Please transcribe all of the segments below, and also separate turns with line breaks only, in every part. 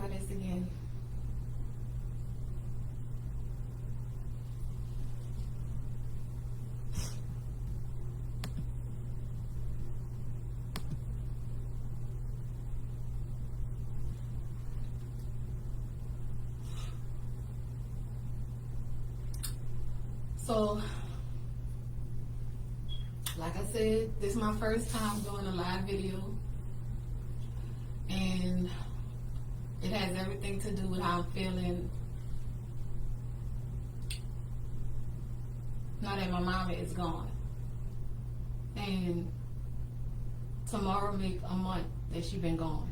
try this again. So, like I said, this is my first time doing a live video, and it has everything to do with how I'm feeling now that my mama is gone. And tomorrow make a month that she been gone.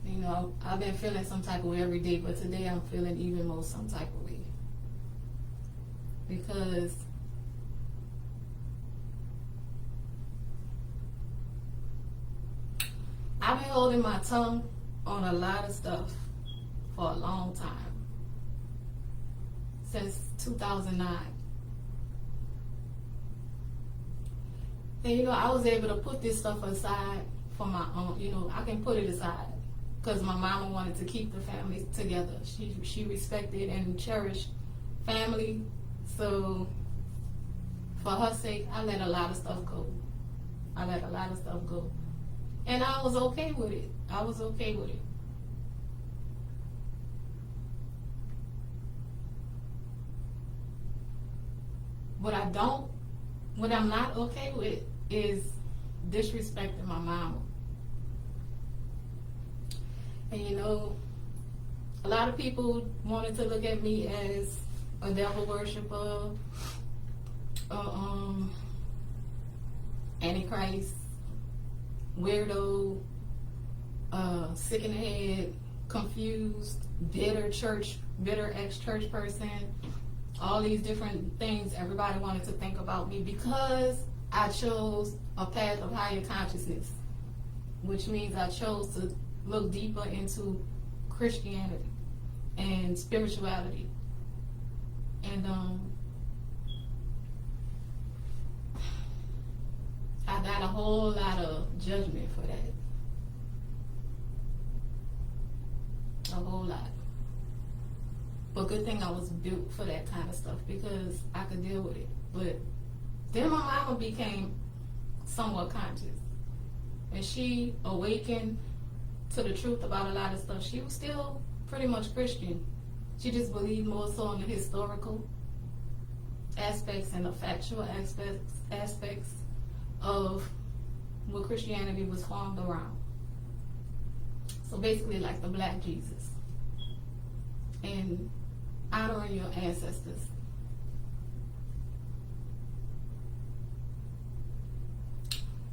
You know, I've been feeling some type of way every day, but today I'm feeling even more some type of way. Because I've been holding my tongue on a lot of stuff for a long time. Since 2009. And you know, I was able to put this stuff aside for my own, you know, I can put it aside. Because my mama wanted to keep the family together. She respected and cherished family. So for her sake, I let a lot of stuff go. And I was okay with it. What I'm not okay with is disrespecting my mama. And you know, a lot of people wanted to look at me as a devil worshiper, antichrist, weirdo, sick in the head, confused, bitter ex-church person, all these different things everybody wanted to think about me because I chose a path of higher consciousness, which means I chose to look deeper into Christianity and spirituality. And I got a whole lot of judgment for that. A whole lot. But good thing I was built for that kind of stuff because I could deal with it. But then my mama became somewhat conscious. And she awakened to the truth about a lot of stuff. She was still pretty much Christian. She just believed more so in the historical aspects and the factual aspects of what Christianity was formed around. So basically like the Black Jesus. And honoring your ancestors.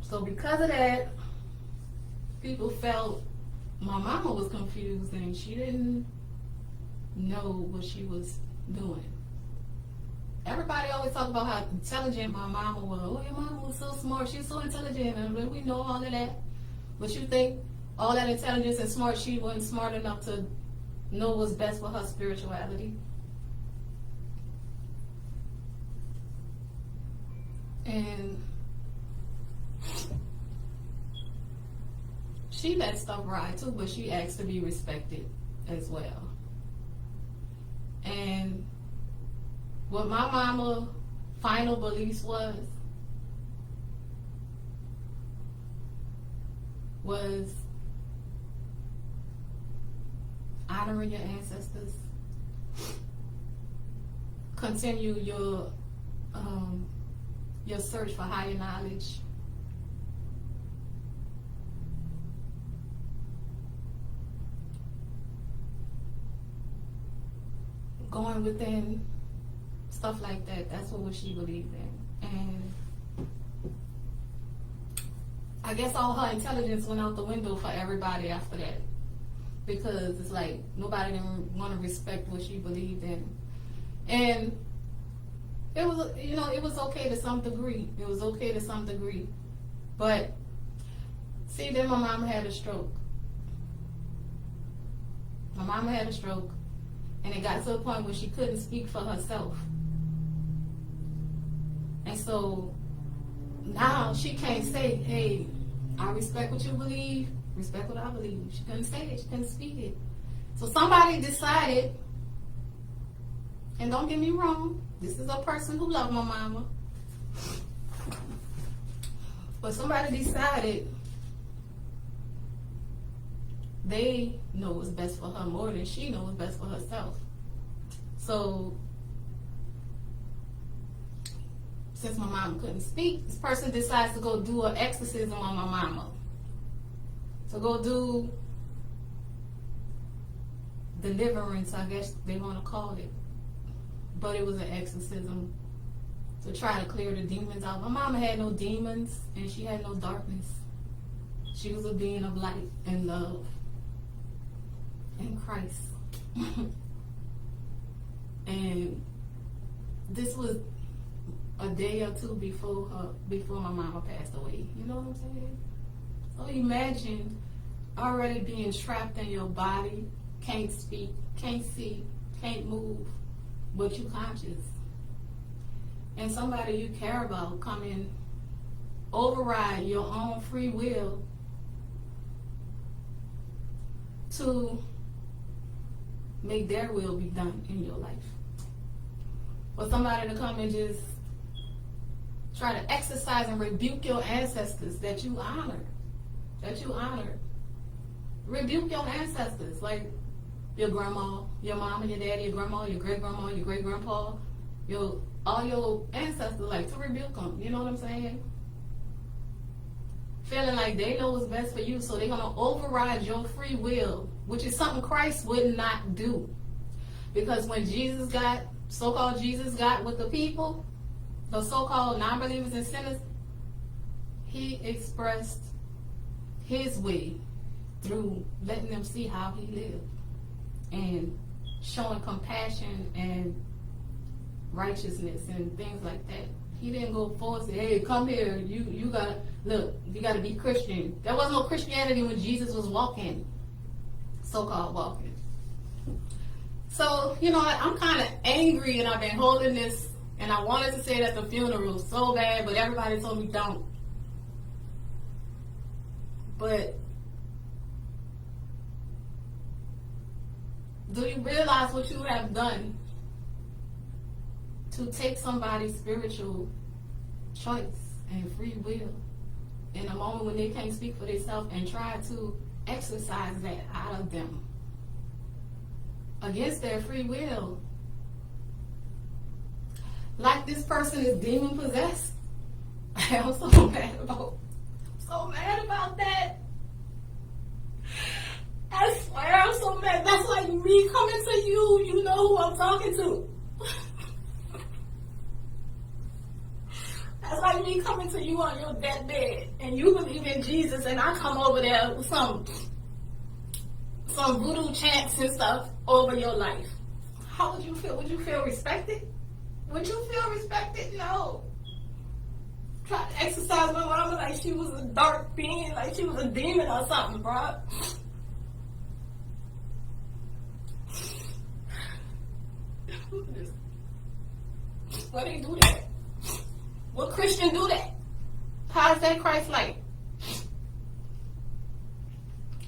So because of that, people felt my mama was confused and she didn't know what she was doing. Everybody always talk about how intelligent my mama was. Oh, your mama was so smart. She's so intelligent. And we know all of that. But you think all that intelligence and smart, she wasn't smart enough to know what's best for her spirituality? And she let stuff ride too, but she asked to be respected as well. And what my mama final beliefs was honoring your ancestors, continue your search for higher knowledge, going within, stuff like that. That's what she believed in. And I guess all her intelligence went out the window for everybody after that, because it's like nobody didn't want to respect what she believed in. And it was, you know, it was okay to some degree. But see, then my mama had a stroke. And it got to a point where she couldn't speak for herself. And so now she can't say, hey, I respect what you believe, respect what I believe. She couldn't say it. She couldn't speak it. So somebody decided, and don't get me wrong, this is a person who loved my mama, but somebody decided they know what's best for her more than she knows what's best for herself. So since my mama couldn't speak, this person decides to go do an exorcism on my mama. To go do deliverance, I guess they want to call it. But it was an exorcism to try to clear the demons out. My mama had no demons and she had no darkness. She was a being of light and love in Christ. And this was a day or two before my mama passed away. You know what I'm saying? So imagine already being trapped in your body, can't speak, can't see, can't move, but you conscious. And somebody you care about come in, override your own free will to make their will be done in your life. For somebody to come and just try to exercise and rebuke your ancestors that you honor. Rebuke your ancestors, like your grandma, your mom and your daddy, your grandma, your great-grandma, your great-grandpa, all your ancestors, like to rebuke them. You know what I'm saying? Feeling like they know what's best for you, so they're going to override your free will, which is something Christ would not do. Because when so-called Jesus got with the people, the so-called non-believers and sinners, he expressed his way through letting them see how he lived and showing compassion and righteousness and things like that. He didn't go forth and say, hey, come here, you gotta be Christian. There was no Christianity when Jesus was walking, so-called walking. So, I'm kind of angry, and I've been holding this, and I wanted to say it at the funeral so bad, but everybody told me don't. But do you realize what you have done to take somebody's spiritual choice and free will in a moment when they can't speak for themselves and try to exercise that out of them against their free will? Like this person is demon possessed. I'm so mad about that. I swear I'm so mad. That's like me coming to you. You know who I'm talking to. That's like me coming to you on your deathbed and you believe in Jesus, and I come over there with some voodoo chants and stuff over your life. How would you feel? Would you feel respected? Would you feel respected? No. Try to exercise my mama like she was a dark being, like she was a demon or something, bro. Why they do that? What Christian do that? How is that Christ-like?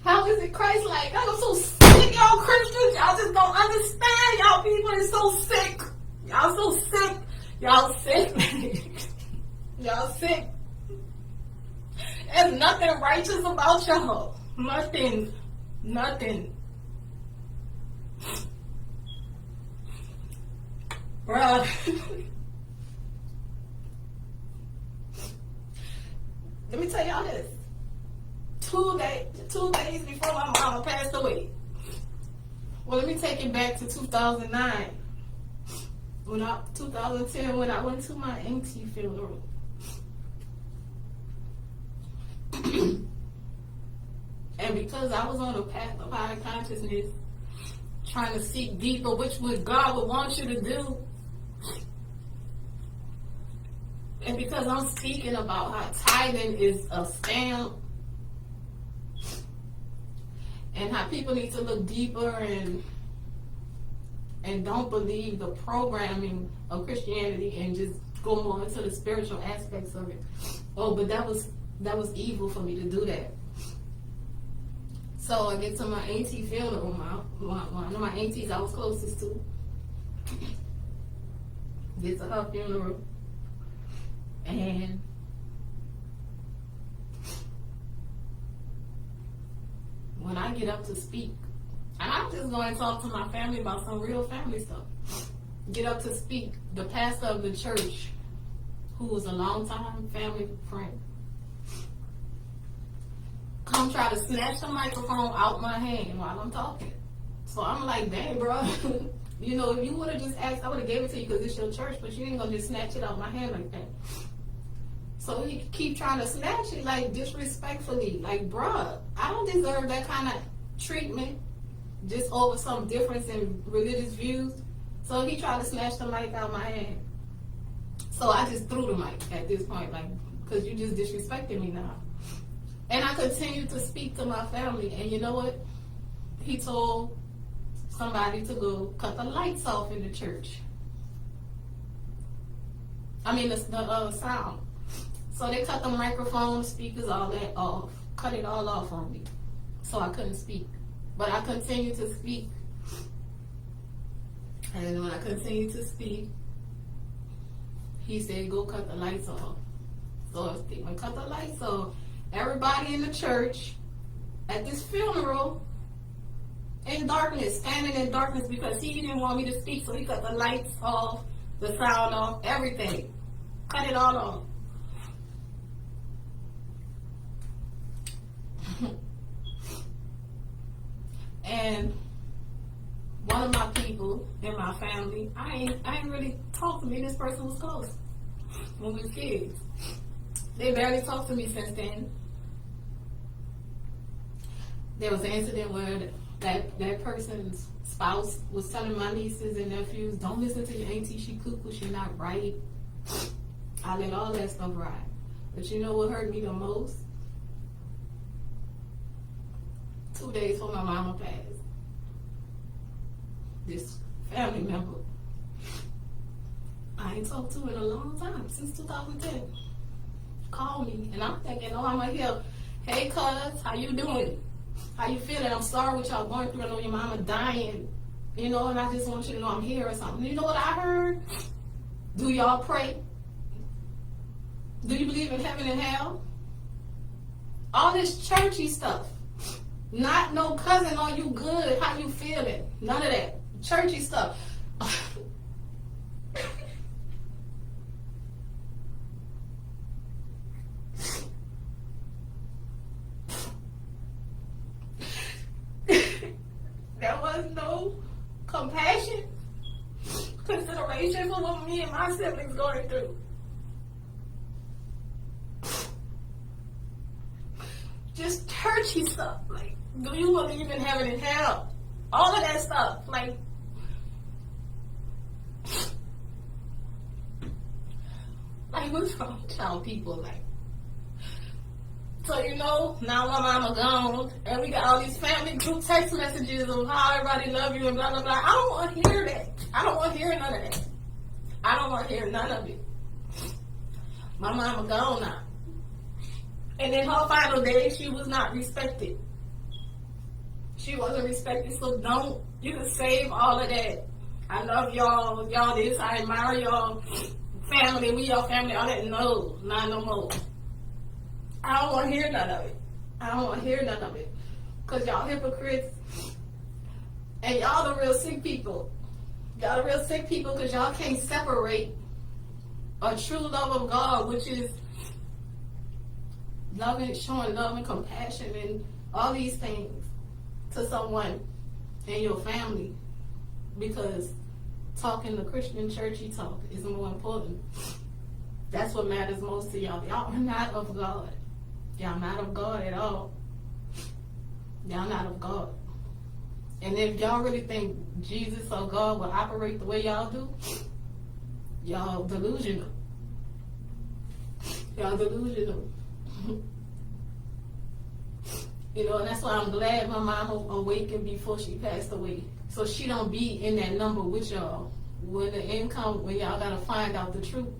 How is it Christ-like? I'm so sick, y'all Christians. Y'all just don't understand. Y'all people is so sick. Y'all so sick. Y'all sick. Y'all sick. There's nothing righteous about y'all. Nothing. Bruh. Let me tell y'all this. 2 days before my mama passed away. Well, let me take it back to 2009. 2010 when I went to my auntie funeral. And because I was on a path of higher consciousness, trying to seek deeper, which what God would want you to do, and because I'm speaking about how tithing is a scam, and how people need to look deeper and don't believe the programming of Christianity and just go more into the spiritual aspects of it. Oh, but that was evil for me to do that. So I get to my auntie funeral, one of my aunties I was closest to. Get to her funeral, and when I get up to speak, and I'm just going to talk to my family about some real family stuff. Get up to speak, the pastor of the church, who was a longtime family friend, come try to snatch the microphone out my hand while I'm talking. So I'm like, dang, bro. You know, if you would have just asked, I would have gave it to you because it's your church, but you ain't gonna just snatch it out my hand like that. So he keep trying to snatch it, like, disrespectfully. Like, bruh, I don't deserve that kind of treatment just over some difference in religious views. So he tried to snatch the mic out my hand. So I just threw the mic at this point, like, because you just disrespected me now. And I continued to speak to my family. And you know what? He told somebody to go cut the lights off in the church. I mean, the sound. So they cut the microphone, speakers, all that off. Cut it all off on me. So I couldn't speak. But I continued to speak. And when I continued to speak, he said, go cut the lights off. So I cut the lights off. Everybody in the church at this funeral in darkness, standing in darkness because he didn't want me to speak. So he cut the lights off, the sound off, everything. Cut it all off. And one of my people in my family, I ain't really talked to me. This person was close when we were kids. They barely talked to me since then. There was an incident where that person's spouse was telling my nieces and nephews, don't listen to your auntie, she cuckoo, she not right. I let all that stuff ride. But you know what hurt me the most? 2 days before my mama passed, this family member I ain't talked to in a long time, since 2010, called me, and I'm thinking, oh, I'm here. Hey, cuz, how you doing? How you feeling? I'm sorry what y'all going through. I know your mama dying, you know, and I just want you to know I'm here or something. You know what I heard? Do y'all pray? Do you believe in heaven and hell? All this churchy stuff. Not no cousin, are you good? How you feeling? None of that. Churchy stuff. There was no compassion, consideration for what me and my siblings going through. Just churchy stuff, like, do you believe in heaven and hell? All of that stuff, like, what's wrong with y'all people, like? So, you know, now my mama gone, and we got all these family group text messages of how everybody love you and blah, blah, blah. I don't want to hear that. I don't want to hear none of that. I don't want to hear none of it. My mama gone now. And in her final days, she was not respected. She wasn't respected, so you can save all of that. I love y'all, y'all this, I admire y'all family, we your family, all that. No, not no more. I don't want to hear none of it. I don't want to hear none of it. Because y'all hypocrites. And y'all the real sick people. Y'all the real sick people because y'all can't separate a true love of God, which is loving, showing love and compassion and all these things to someone in your family, because talking the Christian churchy talk is more important. That's what matters most to y'all. Y'all are not of God. Y'all not of God at all. Y'all not of God. And if y'all really think Jesus or God will operate the way y'all do, y'all delusional. Y'all delusional. You know, and that's why I'm glad my mama awakened before she passed away. So she don't be in that number with y'all. When the end comes, when y'all gotta find out the truth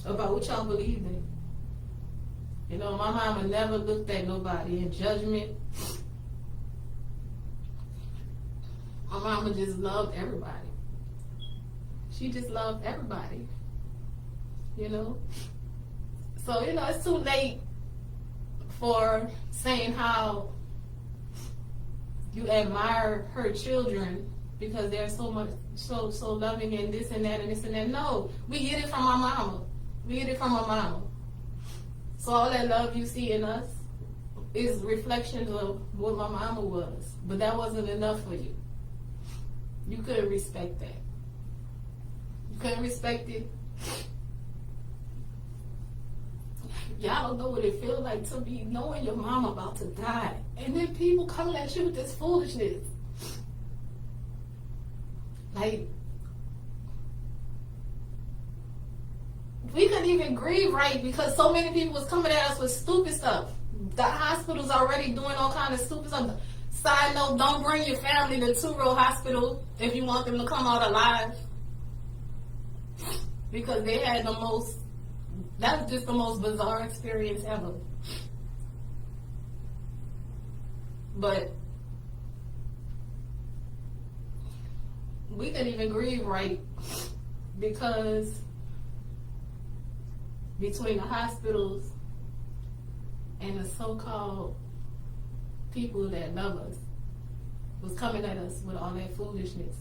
about what y'all believe in. You know, my mama never looked at nobody in judgment. My mama just loved everybody. She just loved everybody. You know? So, you know, it's too late for saying how you admire her children because they're so loving and this and that and this and that. No, we get it from our mama. We get it from our mama. So all that love you see in us is reflections of what my mama was. But that wasn't enough for you. You couldn't respect that. You couldn't respect it. Y'all don't know what it feels like to be knowing your mom about to die. And then people coming at you with this foolishness. Like, we couldn't even grieve right because so many people was coming at us with stupid stuff. The hospital's already doing all kind of stupid stuff. Side note, don't bring your family to TOURO hospital if you want them to come out alive. Because they had the most, that was just the most bizarre experience ever. But we couldn't even grieve right because between the hospitals and the so-called people that love us was coming at us with all that foolishness.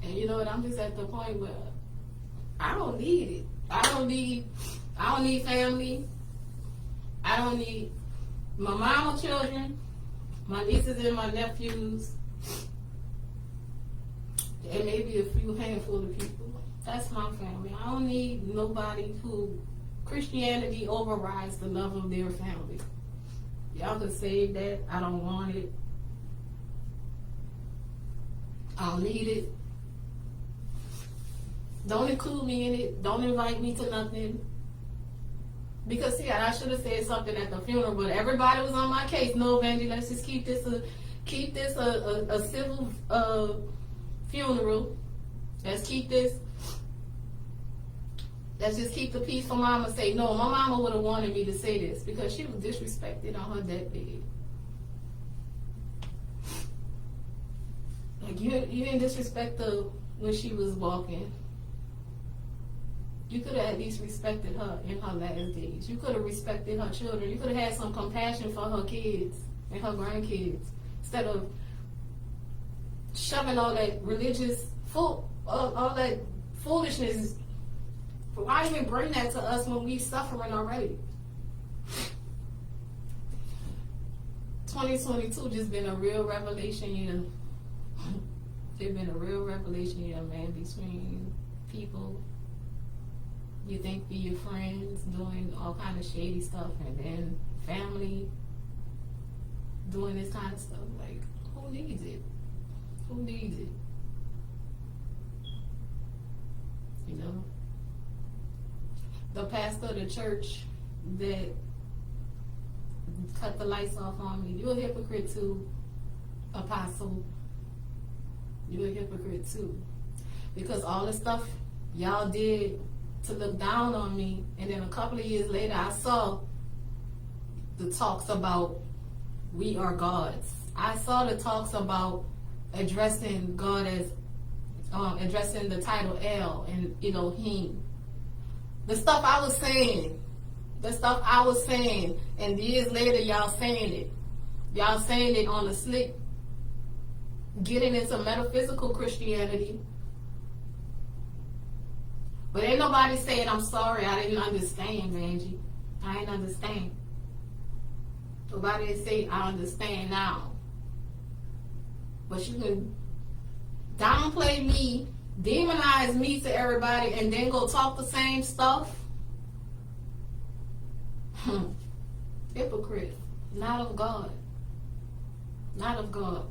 And you know what, I'm just at the point where I don't need it. I don't need family. I don't need my mama children, my nieces and my nephews, and maybe a few handful of people. That's my family. I don't need nobody who Christianity overrides the love of their family. Y'all can save that. I don't want it. I don't need it. Don't include me in it. Don't invite me to nothing. Because see, I should have said something at the funeral, but everybody was on my case. No, Vandy, let's just keep this a civil funeral. Let's just keep the peace for mama. Say no. My mama would have wanted me to say this because she was disrespected on her deathbed. Like you didn't disrespect her when she was walking. You could have at least respected her in her last days. You could have respected her children. You could have had some compassion for her kids and her grandkids instead of shoving all that all that foolishness. Why even bring that to us when we suffering already? 2022 just been a real revelation year. It's been a real revelation year, man, between people you think be your friends doing all kind of shady stuff, and then family doing this kind of stuff. Like, who needs it? Who needs it? You know? The pastor of the church that cut the lights off on me, you're a hypocrite too, apostle. You're a hypocrite too. Because all the stuff y'all did to look down on me, and then a couple of years later I saw the talks about we are gods. I saw the talks about addressing God as addressing the title El and Elohim. The stuff I was saying, and years later y'all saying it. Y'all saying it on the slick, getting into metaphysical Christianity. But ain't nobody saying, I'm sorry, I didn't understand, Angie. I didn't understand. Nobody say, I understand now. But you can downplay me, demonize me to everybody, and then go talk the same stuff. Hypocrite. Not of God. Not of God.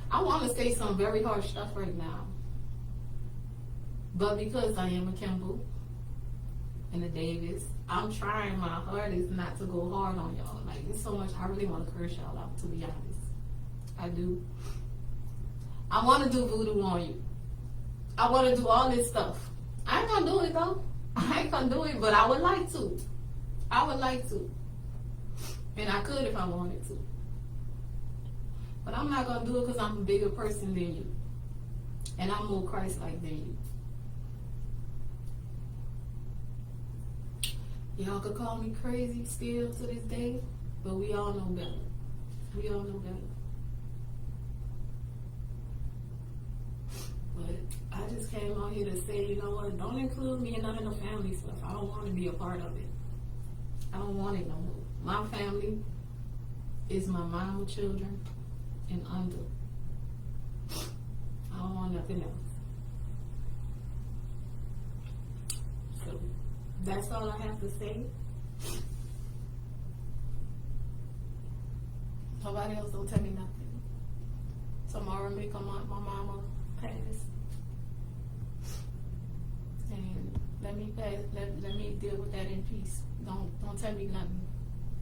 I want to say some very harsh stuff right now, but because I am a Kimble and a Davis, I'm trying my hardest not to go hard on y'all. Like, it's so much I really want to curse y'all out, to be honest. I do. I want to do voodoo on you. I want to do all this stuff. I ain't gonna do it though. I ain't gonna do it, but I would like to. I would like to. And I could if I wanted to. But I'm not gonna do it because I'm a bigger person than you. And I'm more Christ-like than you. Y'all could call me crazy still to this day, but we all know better. We all know better. But I just came on here to say, you know what, don't include me in none of the family stuff. I don't want to be a part of it. I don't want it no more. My family is my mama, children, and under. I don't want nothing else. So that's all I have to say. Nobody else don't tell me nothing. Tomorrow make a month my mama passed. And let me deal with that in peace. Don't tell me nothing.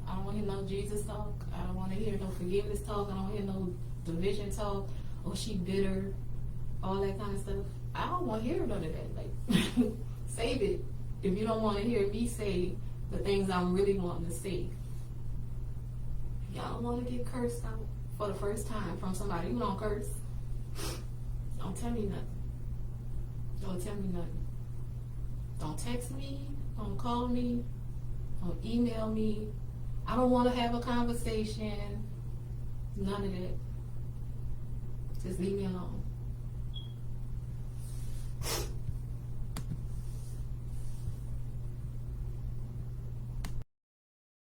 I don't want to hear no Jesus talk. I don't want to hear no forgiveness talk. I don't hear no division talk. Or she bitter. All that kind of stuff. I don't want to hear none of that. Like, save it. If you don't want to hear me say the things I'm really wanting to say. Y'all don't want to get cursed out for the first time from somebody who don't curse. Don't tell me nothing. Don't tell me nothing. Don't text me. Don't call me. Don't email me. I don't want to have a conversation. None of that. Just leave me alone.